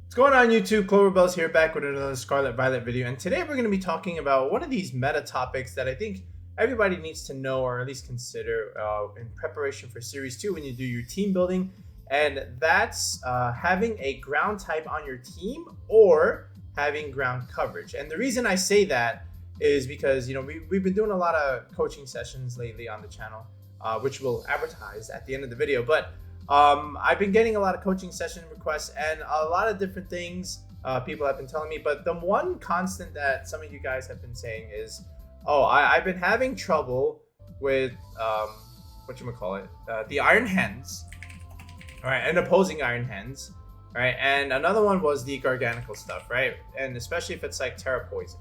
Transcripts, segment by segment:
What's going on YouTube? Cloverbells here, back with another Scarlet Violet video, and today we're going to be talking about one of these meta topics that I think everybody needs to know or at least consider in preparation for Series 2 when you do your team building, and that's having a ground type on your team or having ground coverage. And the reason I say that is because, you know, we've been doing a lot of coaching sessions lately on the channel, which we'll advertise at the end of the video, but I've been getting a lot of coaching session requests and a lot of different things people have been telling me, but the one constant that some of you guys have been saying is, oh, I've been having trouble with the Iron Hens, all right, and opposing Iron Hens, right, and another one was the Garganacl stuff, right, and especially if it's like Tera Poison.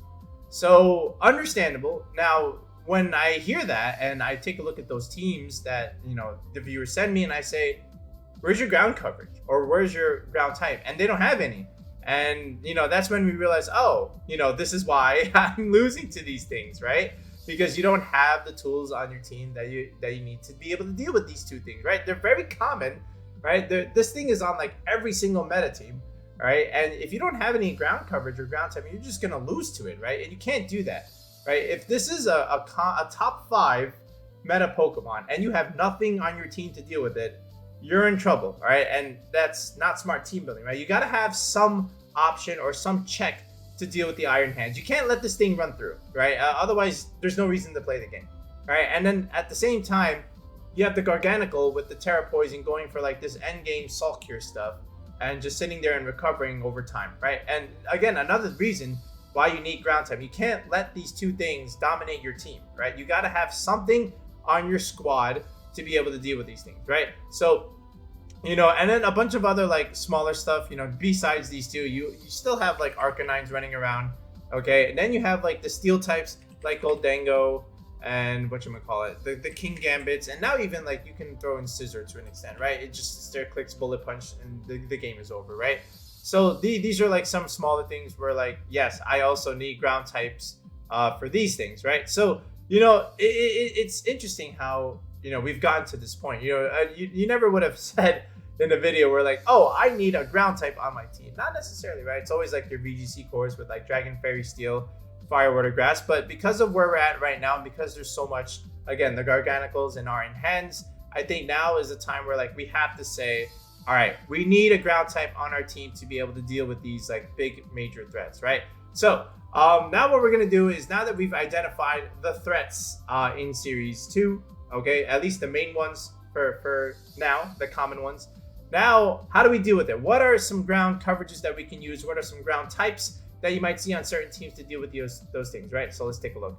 So understandable. Now, when I hear that and I take a look at those teams that, you know, the viewers send me and I say, where's your ground coverage or where's your ground type? And they don't have any. And, you know, that's when we realize, oh, you know, this is why I'm losing to these things, right? Because you don't have the tools on your team that you need to be able to deal with these two things, right? They're very common, right? This thing is on like every single meta team, right? And if you don't have any ground coverage or ground type, you're just going to lose to it, right? And you can't do that, right? If this is a top 5 meta Pokemon and you have nothing on your team to deal with it, you're in trouble, all right? And that's not smart team building, right? You got to have some option or some check to deal with the Iron Hands. You can't let this thing run through, right? Otherwise, there's no reason to play the game, right? And then at the same time, you have the Garganacl with the Tera Poison going for like this end game Salt Cure stuff and just sitting there and recovering over time, right? And again, another reason why you need ground type. You can't let these two things dominate your team, right? You got to have something on your squad to be able to deal with these things, right? So, you know, and then a bunch of other like smaller stuff, you know, besides these two, you still have like Arcanines running around, okay? And then you have like the steel types like Gholdengo and the Kingambits, and now even like you can throw in Scissor to an extent, right? It just stair clicks, bullet punch, and the game is over, right? So these are like some smaller things where like, yes, I also need ground types for these things, right? So, you know, it's interesting how, you know, we've gotten to this point. You know, you never would have said in a video where like, oh, I need a ground type on my team. Not necessarily, right? It's always like your VGC cores with like Dragon, Fairy, Steel, Fire, Water, Grass. But because of where we're at right now, and because there's so much, again, the Garganacls and Iron Hands, I think now is the time where like we have to say, all right, we need a ground type on our team to be able to deal with these like big major threats, right? So now what we're gonna do is, now that we've identified the threats in Series 2, okay, at least the main ones for now, the common ones. Now, how do we deal with it? What are some ground coverages that we can use? What are some ground types that you might see on certain teams to deal with those things, right? So let's take a look.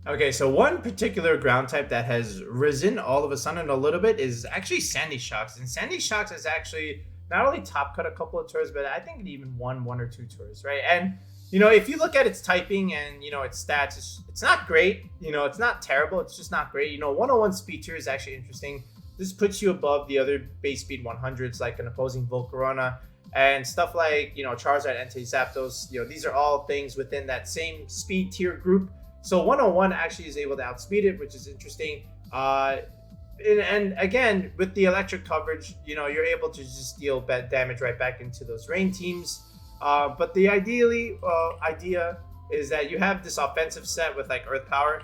Okay, so one particular ground type that has risen all of a sudden a little bit is actually sandyshocks. And sandyshocks is actually not only top cut a couple of tours, but I think it even won 1 or 2 tours, right? And you know, if you look at its typing and, you know, its stats, it's not great. You know, it's not terrible. It's just not great. You know, 101 speed tier is actually interesting. This puts you above the other base speed 100s, like an opposing Volcarona and stuff like, you know, Charizard, Entei, Zapdos. You know, these are all things within that same speed tier group. So 101 actually is able to outspeed it, which is interesting. And again, with the electric coverage, you know, you're able to just deal bad damage right back into those rain teams. But the idea is that you have this offensive set with like Earth Power,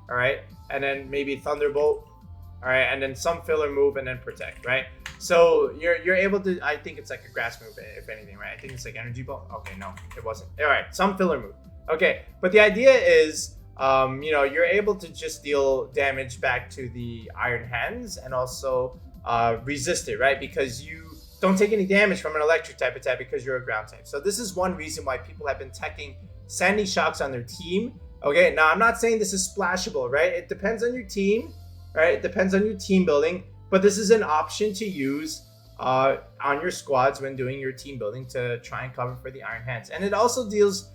all right, and then maybe Thunderbolt, all right, and then some filler move and then Protect, right? So you're able to, I think it's like a grass move if anything, right? I think it's like Energy Ball. Okay, no, it wasn't. All right, some filler move. Okay, but the idea is, you know, you're able to just deal damage back to the Iron Hands and also resist it, right? Because you don't take any damage from an electric type attack because you're a ground type. So this is one reason why people have been teching sandyshocks on their team. Okay, now I'm not saying this is splashable, right? It depends on your team, right? It depends on your team building, but this is an option to use on your squads when doing your team building to try and cover for the Iron Hands. And it also deals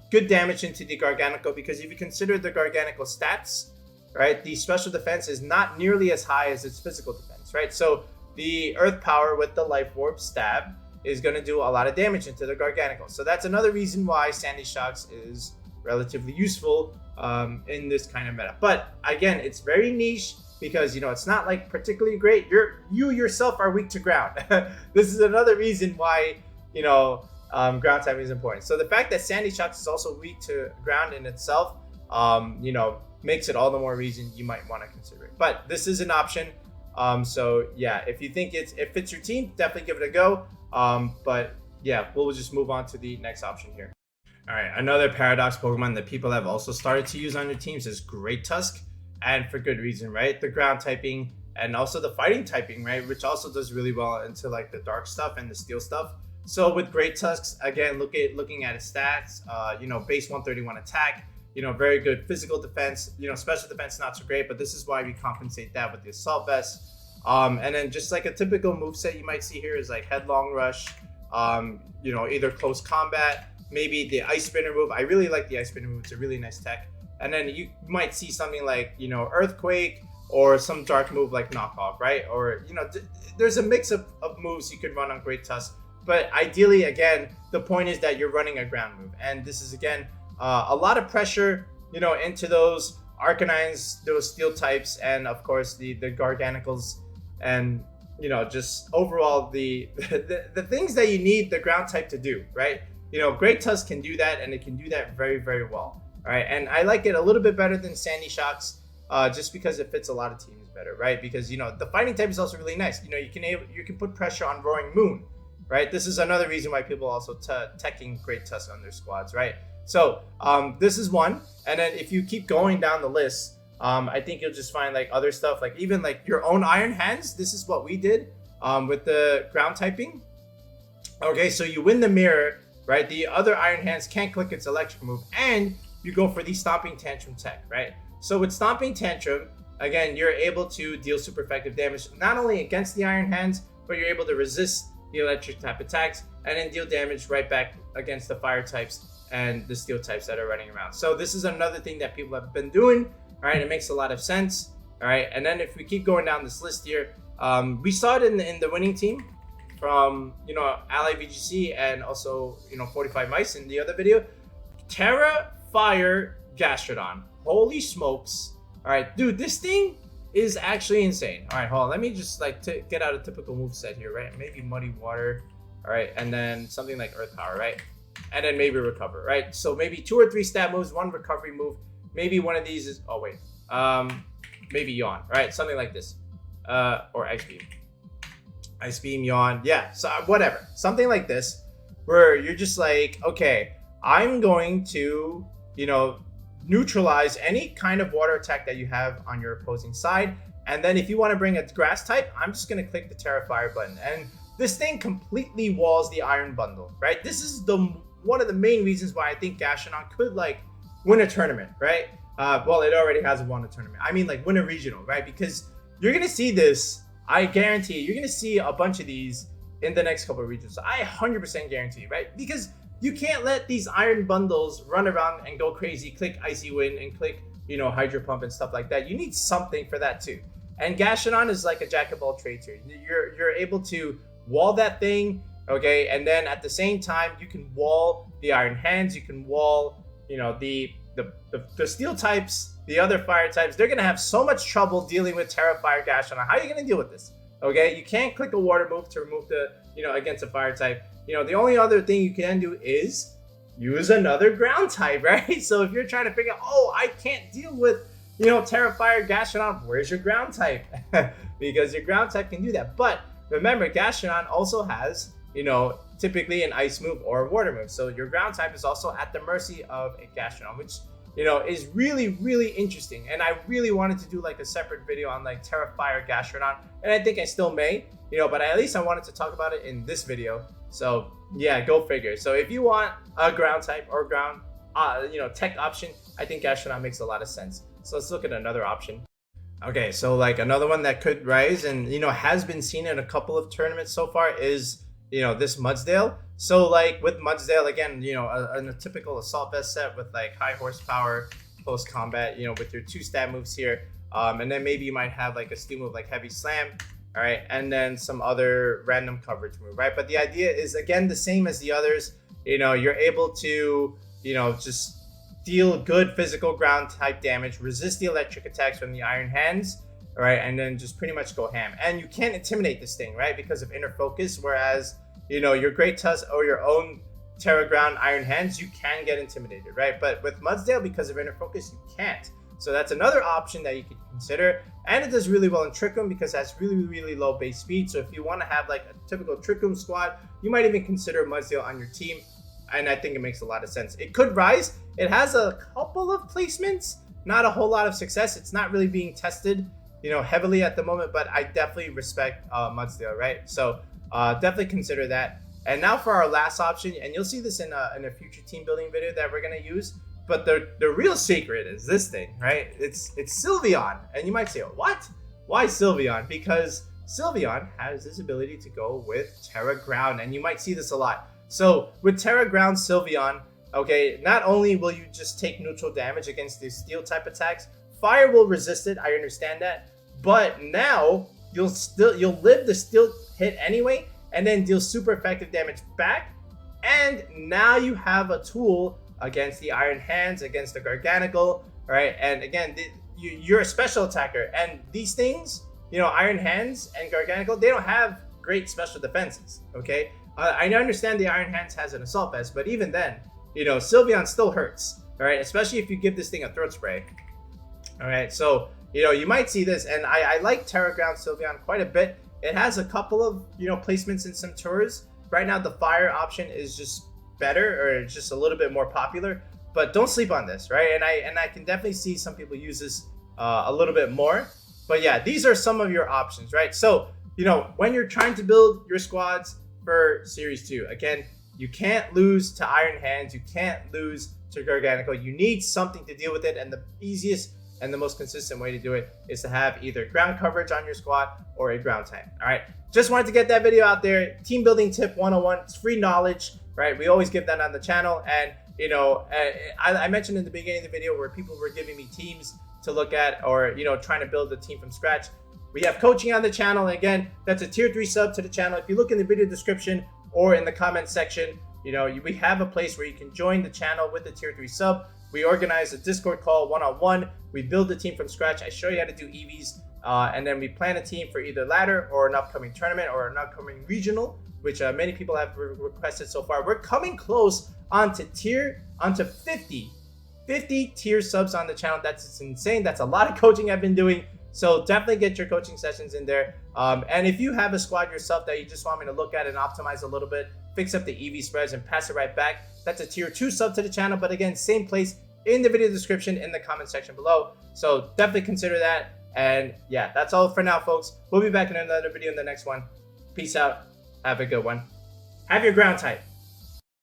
good damage into the Garganacl, because if you consider the Garganacl stats, right, the special defense is not nearly as high as its physical defense, right? So the Earth Power with the Life Orb stab is going to do a lot of damage into the Garganacl. So that's another reason why sandyshocks is relatively useful in this kind of meta. But again, it's very niche because, you know, it's not like particularly great. You yourself are weak to ground. This is another reason why ground typing is important. So the fact that Sandyshocks is also weak to ground in itself, makes it all the more reason you might want to consider it. But this is an option. So yeah, if you think it fits your team, definitely give it a go. But yeah, we'll just move on to the next option here. All right, another paradox Pokemon that people have also started to use on their teams is greattusk, and for good reason, right? The ground typing and also the fighting typing, right? Which also does really well into like the dark stuff and the steel stuff. So with greattusks, again, looking at his stats, base 131 attack, very good physical defense, special defense not so great, but this is why we compensate that with the assault vest. And then just like a typical moveset you might see here is like headlong rush, either close combat, maybe the ice spinner move. I really like the ice spinner move. It's a really nice tech. And then you might see something like, earthquake or some dark move like knockoff, right? Or, there's a mix of moves you could run on greattusk. But ideally, again, the point is that you're running a ground move. And this is, again, a lot of pressure, into those Arcanines, those steel types, and of course the Garganacls, and just overall the things that you need the ground type to do, right? Greattusk can do that, and it can do that very, very well. All right, and I like it a little bit better than Sandyshocks, just because it fits a lot of teams better, right? Because the fighting type is also really nice. You can put pressure on Roaring Moon, right? This is another reason why people also teching greattusk on their squads, right? So this is one, and then if you keep going down the list, I think you'll just find like other stuff, like even like your own Iron Hands. This is what we did with the ground typing. Okay, so you win the mirror, right? The other Iron Hands can't click its electric move, and you go for the Stomping Tantrum tech, right? So with Stomping Tantrum, again, you're able to deal super effective damage, not only against the Iron Hands, but you're able to resist the electric type attacks and then deal damage right back against the fire types and the steel types that are running around. So this is another thing that people have been doing, all right? It makes a lot of sense, all right? And then if we keep going down this list here, we saw it in the winning team from, Ally VGC and also, 45 Mice in the other video. Tera Fire Gastrodon. Holy smokes. All right, dude, this thing is actually insane. All right, hold on. Let me just get out a typical move set here, right? Maybe Muddy Water. All right, and then something like Earth Power, right? And then maybe Recover, right? So maybe 2 or 3 stat moves, 1 recovery move. Maybe one of these is, maybe Yawn, right? Something like this. Or Ice Beam. Ice Beam, Yawn. Yeah, so whatever. Something like this where you're just like, okay, I'm going to, neutralize any kind of water attack that you have on your opposing side. And then if you want to bring a grass type, I'm just going to click the Tera Fire button. And this thing completely walls the Iron Bundle, right? This is one of the main reasons why I think Gastrodon could win a tournament, right? Well, it already has won a tournament. I mean, win a regional, right? Because you're going to see this. I guarantee you're going to see a bunch of these in the next couple of regions. I 100% guarantee, right? Because you can't let these Iron Bundles run around and go crazy, click Icy Wind and click, Hydro Pump and stuff like that. You need something for that too. And Gastrodon is like a jack of all trades here. You're able to wall that thing, okay? And then at the same time, you can wall the Iron Hands, you can wall, the steel types, the other fire types. They're gonna have so much trouble dealing with Tera Fire Gastrodon. How are you gonna deal with this? Okay, you can't click a water move to remove the, against a fire type. The only other thing you can do is use another ground type, right? So if you're trying to figure out, I can't deal with, Tera Fire Gastrodon, where's your ground type? Because your ground type can do that. But remember, Gastrodon also has, typically an ice move or a water move. So your ground type is also at the mercy of a Gastrodon, which, is really, really interesting. And I really wanted to do a separate video on Tera Fire Gastrodon. And I think I still may, but at least I wanted to talk about it in this video. So yeah, go figure. So if you want a ground type or ground, tech option, I think Gastrodon makes a lot of sense. So let's look at another option. Okay, so another one that could rise and, has been seen in a couple of tournaments so far is, this Mudsdale. So with Mudsdale, again, a typical assault vest set with high horsepower, close combat, with your 2 stat moves here. And then maybe you might have a steel move like Heavy Slam. All right, and then some other random coverage move, right? But the idea is, again, the same as the others. You're able to, just deal good physical ground type damage, resist the electric attacks from the Iron Hands, all right? And then just pretty much go ham. And you can't intimidate this thing, right? Because of Inner Focus, whereas, your greattusk or your own Tera Ground Iron Hands, you can get intimidated, right? But with Mudsdale, because of inner focus, you can't. So that's another option that you could consider. And it does really well in Trick Room because it has really low base speed. So if you want to have like a typical Trick Room squad, you might even consider Mudsdale on your team. And I think it makes a lot of sense. It could rise. It has a couple of placements, not a whole lot of success. It's not really being tested, heavily at the moment, but I definitely respect Mudsdale, right? So definitely consider that. And now for our last option, and you'll see this in a future team building video that we're gonna use. But the real secret is this thing, right? It's Sylveon, and you might say, what? Why Sylveon? Because Sylveon has this ability to go with Tera Ground, and you might see this a lot. So with Tera Ground Sylveon, okay, not only will you just take neutral damage against the steel type attacks, fire will resist it. I understand that, but now you'll live the steel hit anyway, and then deal super effective damage back. And now you have a tool against the Iron Hands, against the Garganacl, right? And again, you're a special attacker, and these things, Iron Hands and Garganacl, they don't have great special defenses, okay? I understand the Iron Hands has an assault vest, but even then, Sylveon still hurts, all right? Especially if you give this thing a throat spray, all right? So, you might see this, and I like Tera Ground Sylveon quite a bit. It has a couple of, placements in some tours. Right now, the fire option is just better, or it's just a little bit more popular, but don't sleep on this, right? And I can definitely see some people use this a little bit more. But yeah, these are some of your options, right? So, when you're trying to build your squads for Series 2, again, you can't lose to Iron Hands, you can't lose to Garganacl. You need something to deal with it, and the easiest and the most consistent way to do it is to have either ground coverage on your squad or a ground type. All right, just wanted to get that video out there. Team building tip 101. It's free knowledge, right? We always give that on the channel. And I mentioned in the beginning of the video where people were giving me teams to look at, or trying to build a team from scratch. We have coaching on the channel. And again, that's a tier 3 sub to the channel. If you look in the video description or in the comment section, we have a place where you can join the channel with the tier 3 sub. We organize a Discord call one-on-one. We build the team from scratch. I show you how to do EVs, and then we plan a team for either ladder or an upcoming tournament or an upcoming regional, which many people have requested so far. We're coming close onto 50 tier subs on the channel. That's insane. That's a lot of coaching I've been doing. So definitely get your coaching sessions in there. And if you have a squad yourself that you just want me to look at and optimize a little bit, fix up the EV spreads and pass it right back, that's a tier 2 sub to the channel. But again, same place in the video description, in the comment section below. So definitely consider that. And yeah, that's all for now, folks. We'll be back in another video in the next one. Peace out. Have a good one. Have your ground type.